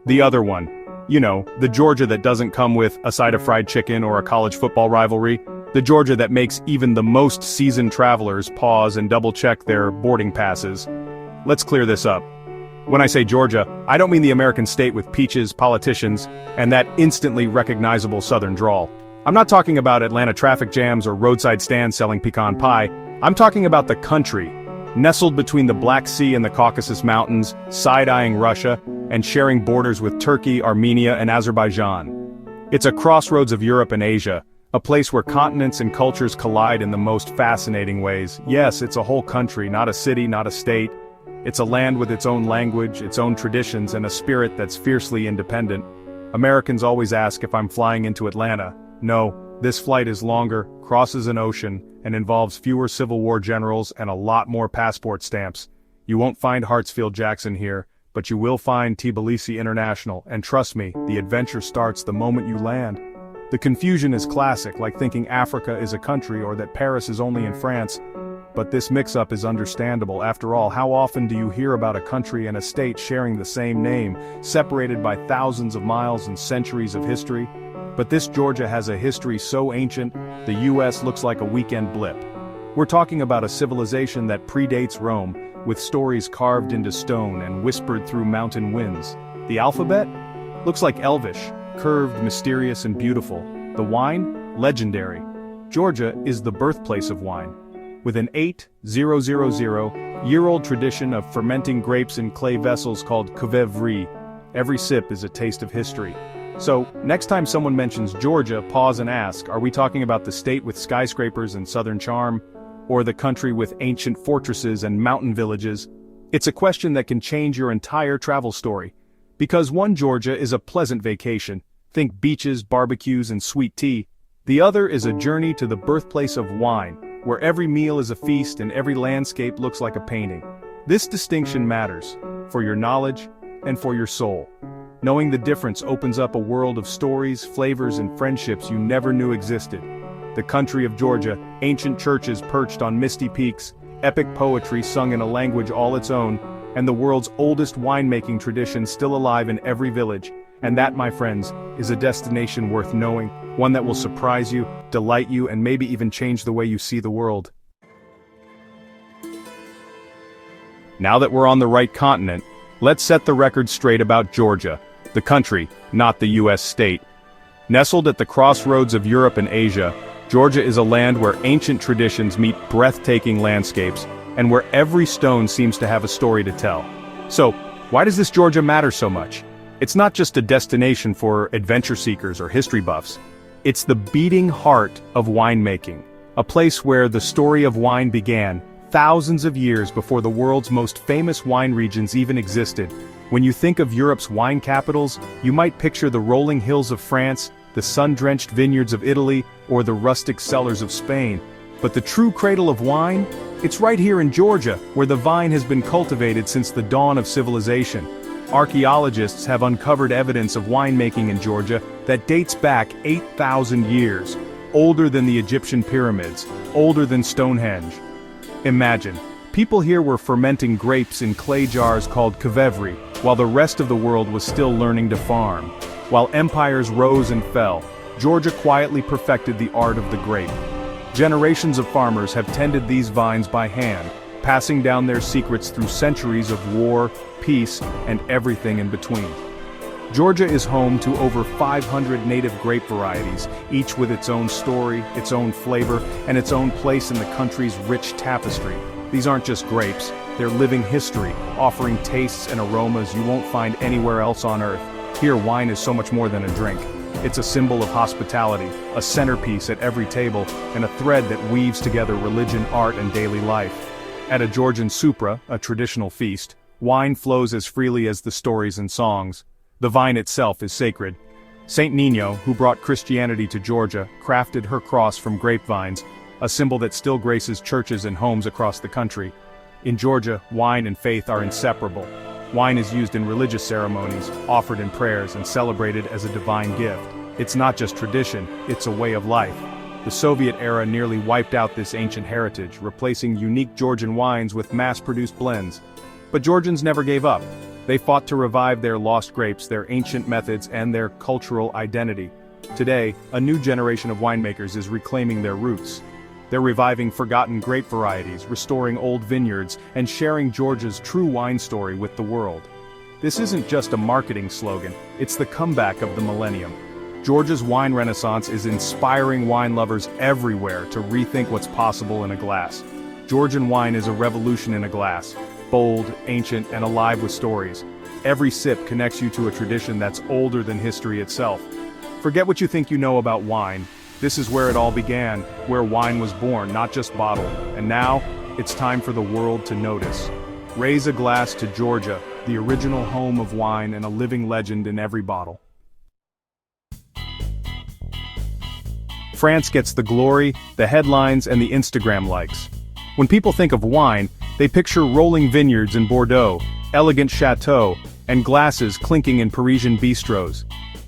The other one. You know, the Georgia that doesn't come with a side of fried chicken or a college football rivalry. The Georgia that makes even the most seasoned travelers pause and double-check their boarding passes. Let's clear this up. When I say Georgia, I don't mean the American state with peaches, politicians, and that instantly recognizable southern drawl. I'm not talking about Atlanta traffic jams or roadside stands selling pecan pie. I'm talking about the country, nestled between the Black Sea and the Caucasus Mountains, side-eyeing Russia, and sharing borders with Turkey, Armenia, and Azerbaijan. It's a crossroads of Europe and Asia, a place where continents and cultures collide in the most fascinating ways. Yes, it's a whole country, not a city, not a state. It's a land with its own language, its own traditions, and a spirit that's fiercely independent. Americans always ask if I'm flying into Atlanta. No, this flight is longer, crosses an ocean, and involves fewer Civil War generals and a lot more passport stamps. You won't find Hartsfield-Jackson here, but you will find Tbilisi International, and trust me, the adventure starts the moment you land. The confusion is classic, like thinking Africa is a country or that Paris is only in France. But this mix-up is understandable. After all, how often do you hear about a country and a state sharing the same name, separated by thousands of miles and centuries of history? But this Georgia has a history so ancient, the US looks like a weekend blip. We're talking about a civilization that predates Rome, with stories carved into stone and whispered through mountain winds. The alphabet? Looks like Elvish, curved, mysterious, and beautiful. The wine? Legendary. Georgia is the birthplace of wine. With an 8,000-year-old tradition of fermenting grapes in clay vessels called cuvevri, every sip is a taste of history. So, next time someone mentions Georgia, pause and ask, are we talking about the state with skyscrapers and southern charm, or the country with ancient fortresses and mountain villages? It's a question that can change your entire travel story. Because one Georgia is a pleasant vacation, think beaches, barbecues, and sweet tea. The other is a journey to the birthplace of wine, where every meal is a feast and every landscape looks like a painting. This distinction matters, for your knowledge and for your soul. Knowing the difference opens up a world of stories, flavors, and friendships you never knew existed. The country of Georgia, ancient churches perched on misty peaks, epic poetry sung in a language all its own, and the world's oldest winemaking tradition still alive in every village. And that, my friends, is a destination worth knowing, one that will surprise you, delight you, and maybe even change the way you see the world. Now that we're on the right continent, let's set the record straight about Georgia, the country, not the US state. Nestled at the crossroads of Europe and Asia, Georgia is a land where ancient traditions meet breathtaking landscapes, and where every stone seems to have a story to tell. So, why does this Georgia matter so much? It's not just a destination for adventure seekers or history buffs. It's the beating heart of winemaking, a place where the story of wine began, thousands of years before the world's most famous wine regions even existed. When you think of Europe's wine capitals, you might picture the rolling hills of France, the sun-drenched vineyards of Italy, or the rustic cellars of Spain. But the true cradle of wine? It's right here in Georgia, where the vine has been cultivated since the dawn of civilization. Archaeologists have uncovered evidence of winemaking in Georgia that dates back 8,000 years, older than the Egyptian pyramids, older than Stonehenge. Imagine, people here were fermenting grapes in clay jars called cuvevri, while the rest of the world was still learning to farm. While empires rose and fell, Georgia quietly perfected the art of the grape. Generations of farmers have tended these vines by hand, passing down their secrets through centuries of war, peace, and everything in between. Georgia is home to over 500 native grape varieties, each with its own story, its own flavor, and its own place in the country's rich tapestry. These aren't just grapes, they're living history, offering tastes and aromas you won't find anywhere else on earth. Here, wine is so much more than a drink. It's a symbol of hospitality, a centerpiece at every table, and a thread that weaves together religion, art, and daily life. At a Georgian supra, a traditional feast, wine flows as freely as the stories and songs. The vine itself is sacred. Saint Nino, who brought Christianity to Georgia, crafted her cross from grapevines, a symbol that still graces churches and homes across the country. In Georgia, wine and faith are inseparable. Wine is used in religious ceremonies, offered in prayers, and celebrated as a divine gift. It's not just tradition, it's a way of life. The Soviet era nearly wiped out this ancient heritage, replacing unique Georgian wines with mass-produced blends. But Georgians never gave up. They fought to revive their lost grapes, their ancient methods, and their cultural identity. Today, a new generation of winemakers is reclaiming their roots. They're reviving forgotten grape varieties, restoring old vineyards, and sharing Georgia's true wine story with the world. This isn't just a marketing slogan, it's the comeback of the millennium. Georgia's wine renaissance is inspiring wine lovers everywhere to rethink what's possible in a glass. Georgian wine is a revolution in a glass, bold, ancient, and alive with stories. Every sip connects you to a tradition that's older than history itself. Forget what you think you know about wine. This is where it all began, where wine was born, not just bottled. And now, it's time for the world to notice. Raise a glass to Georgia, the original home of wine and a living legend in every bottle. France gets the glory, the headlines, and the Instagram likes. When people think of wine, they picture rolling vineyards in Bordeaux, elegant chateaux, and glasses clinking in Parisian bistros.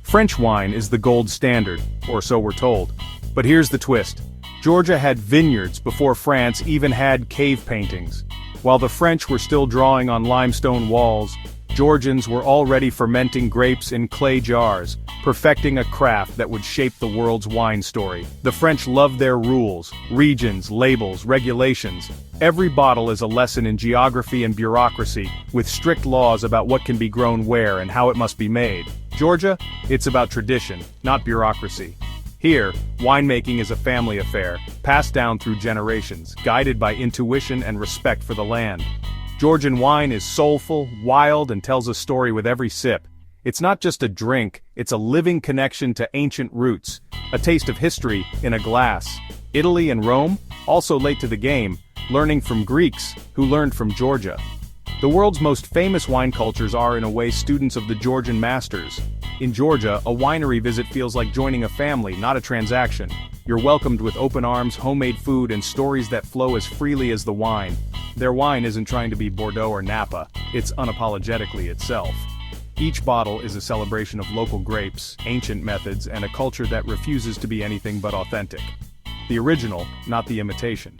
French wine is the gold standard, or so we're told. But here's the twist. Georgia had vineyards before France even had cave paintings. While the French were still drawing on limestone walls, Georgians were already fermenting grapes in clay jars, perfecting a craft that would shape the world's wine story. The French loved their rules, regions, labels, regulations. Every bottle is a lesson in geography and bureaucracy, with strict laws about what can be grown where and how it must be made. Georgia, it's about tradition, not bureaucracy. Here, winemaking is a family affair, passed down through generations, guided by intuition and respect for the land. Georgian wine is soulful, wild, and tells a story with every sip. It's not just a drink, it's a living connection to ancient roots, a taste of history in a glass. Italy and Rome, also late to the game, learning from Greeks, who learned from Georgia. The world's most famous wine cultures are in a way students of the Georgian masters. In Georgia, a winery visit feels like joining a family, not a transaction. You're welcomed with open arms, homemade food, and stories that flow as freely as the wine. Their wine isn't trying to be Bordeaux or Napa, it's unapologetically itself. Each bottle is a celebration of local grapes, ancient methods, and a culture that refuses to be anything but authentic. The original, not the imitation.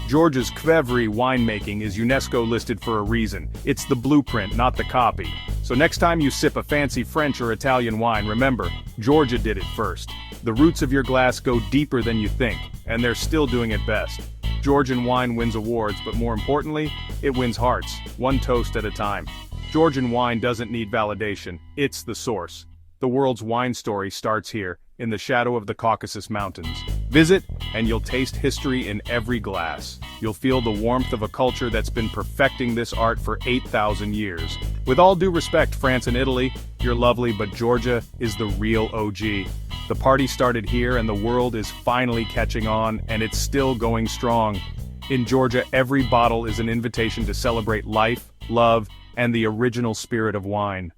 Georgia's Qvevri winemaking is UNESCO listed for a reason. It's the blueprint, not the copy. So next time you sip a fancy French or Italian wine, remember, Georgia did it first. The roots of your glass go deeper than you think, and they're still doing it best. Georgian wine wins awards, but more importantly, it wins hearts, one toast at a time. Georgian wine doesn't need validation, it's the source. The world's wine story starts here, in the shadow of the Caucasus Mountains. Visit, and you'll taste history in every glass. You'll feel the warmth of a culture that's been perfecting this art for 8,000 years. With all due respect, France and Italy, you're lovely, but Georgia is the real OG. The party started here and the world is finally catching on, and it's still going strong. In Georgia, every bottle is an invitation to celebrate life, love, and the original spirit of wine.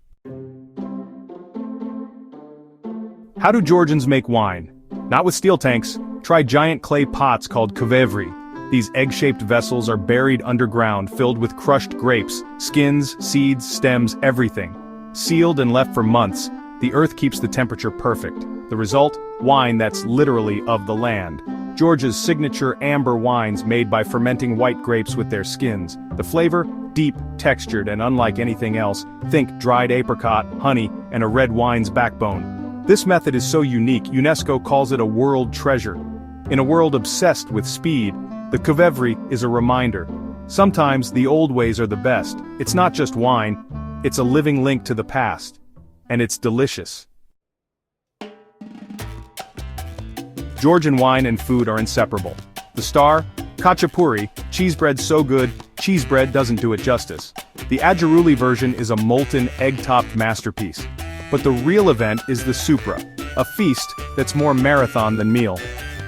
How do Georgians make wine? Not with steel tanks. Try giant clay pots called qvevri. These egg-shaped vessels are buried underground, filled with crushed grapes, skins, seeds, stems, everything. Sealed and left for months, the earth keeps the temperature perfect. The result? Wine that's literally of the land. Georgia's signature amber wines made by fermenting white grapes with their skins. The flavor? Deep, textured, and unlike anything else. Think dried apricot, honey, and a red wine's backbone. This method is so unique, UNESCO calls it a world treasure. In a world obsessed with speed, the qvevri is a reminder. Sometimes the old ways are the best. It's not just wine, it's a living link to the past. And it's delicious. Georgian wine and food are inseparable. The star? Khachapuri, cheese bread so good, cheese bread doesn't do it justice. The adjuruli version is a molten, egg-topped masterpiece. But the real event is the supra, a feast that's more marathon than meal.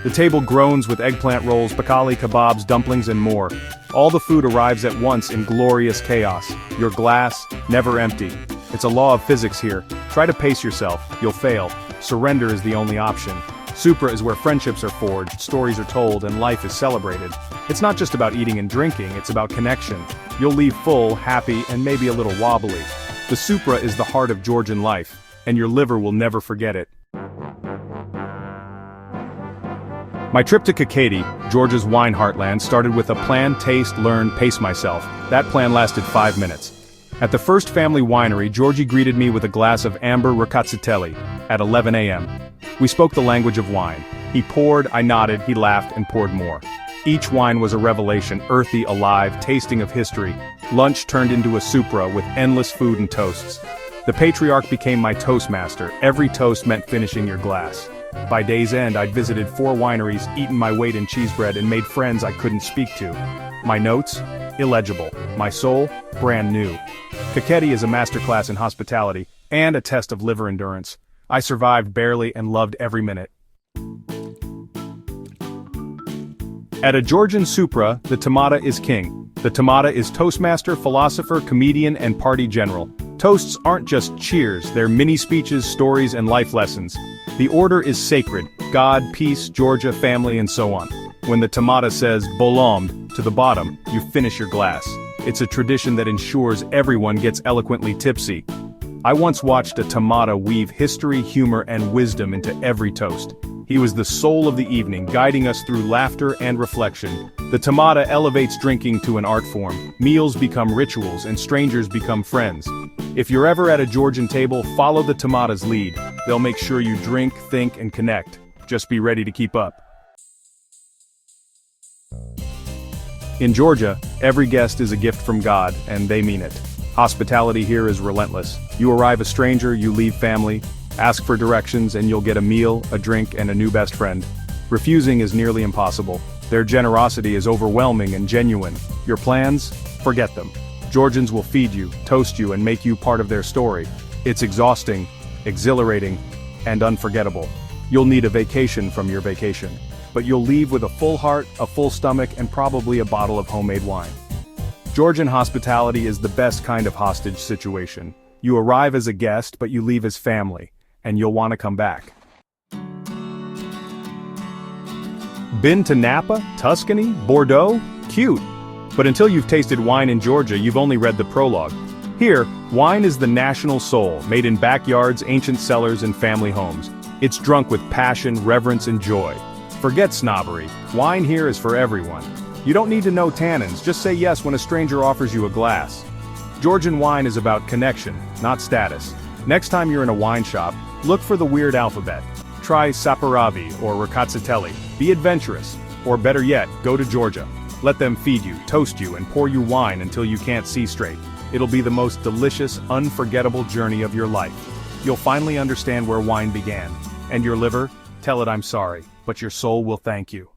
The table groans with eggplant rolls, pakali, kebabs, dumplings, and more. All the food arrives at once in glorious chaos. Your glass, never empty. It's a law of physics here. Try to pace yourself, you'll fail. Surrender is the only option. Supra is where friendships are forged, stories are told, and life is celebrated. It's not just about eating and drinking, it's about connection. You'll leave full, happy, and maybe a little wobbly. The supra is the heart of Georgian life, and your liver will never forget it. My trip to Kakheti, Georgia's wine heartland, started with a plan, taste, learn, pace myself. That plan lasted 5 minutes. At the first family winery, Georgie greeted me with a glass of amber rakatsiteli at 11 a.m. We spoke the language of wine. He poured, I nodded, he laughed, and poured more. Each wine was a revelation, earthy, alive, tasting of history. Lunch turned into a supra with endless food and toasts. The patriarch became my toastmaster. Every toast meant finishing your glass. By day's end, I'd visited 4 wineries, eaten my weight in cheese bread, and made friends I couldn't speak to. My notes? Illegible. My soul? Brand new. Kakheti is a masterclass in hospitality, and a test of liver endurance. I survived barely and loved every minute. At a Georgian Supra, the tamada is king. The tamada is toastmaster, philosopher, comedian, and party general. Toasts aren't just cheers, they're mini speeches, stories, and life lessons. The order is sacred: God, peace, Georgia, family, and so on. When the tamada says "bolomd" to the bottom, you finish your glass. It's a tradition that ensures everyone gets eloquently tipsy. I once watched a tamada weave history, humor, and wisdom into every toast. He was the soul of the evening, guiding us through laughter and reflection. The tamada elevates drinking to an art form. Meals become rituals, and strangers become friends. If you're ever at a Georgian table, follow the tamada's lead. They'll make sure you drink, think, and connect. Just be ready to keep up. In Georgia, every guest is a gift from God, and they mean it. Hospitality here is relentless. You arrive a stranger, you leave family. Ask for directions and you'll get a meal, a drink, and a new best friend. Refusing is nearly impossible. Their generosity is overwhelming and genuine. Your plans? Forget them. Georgians will feed you, toast you, and make you part of their story. It's exhausting, exhilarating, and unforgettable. You'll need a vacation from your vacation. But you'll leave with a full heart, a full stomach, and probably a bottle of homemade wine. Georgian hospitality is the best kind of hostage situation. You arrive as a guest, but you leave as family, and you'll want to come back. Been to Napa, Tuscany, Bordeaux? Cute! But until you've tasted wine in Georgia, you've only read the prologue. Here, wine is the national soul, made in backyards, ancient cellars, and family homes. It's drunk with passion, reverence, and joy. Forget snobbery. Wine here is for everyone. You don't need to know tannins, just say yes when a stranger offers you a glass. Georgian wine is about connection, not status. Next time you're in a wine shop, look for the weird alphabet. Try saparavi or rakatsiteli. Be adventurous. Or better yet, go to Georgia. Let them feed you, toast you, and pour you wine until you can't see straight. It'll be the most delicious, unforgettable journey of your life. You'll finally understand where wine began. And your liver? Tell it I'm sorry, but your soul will thank you.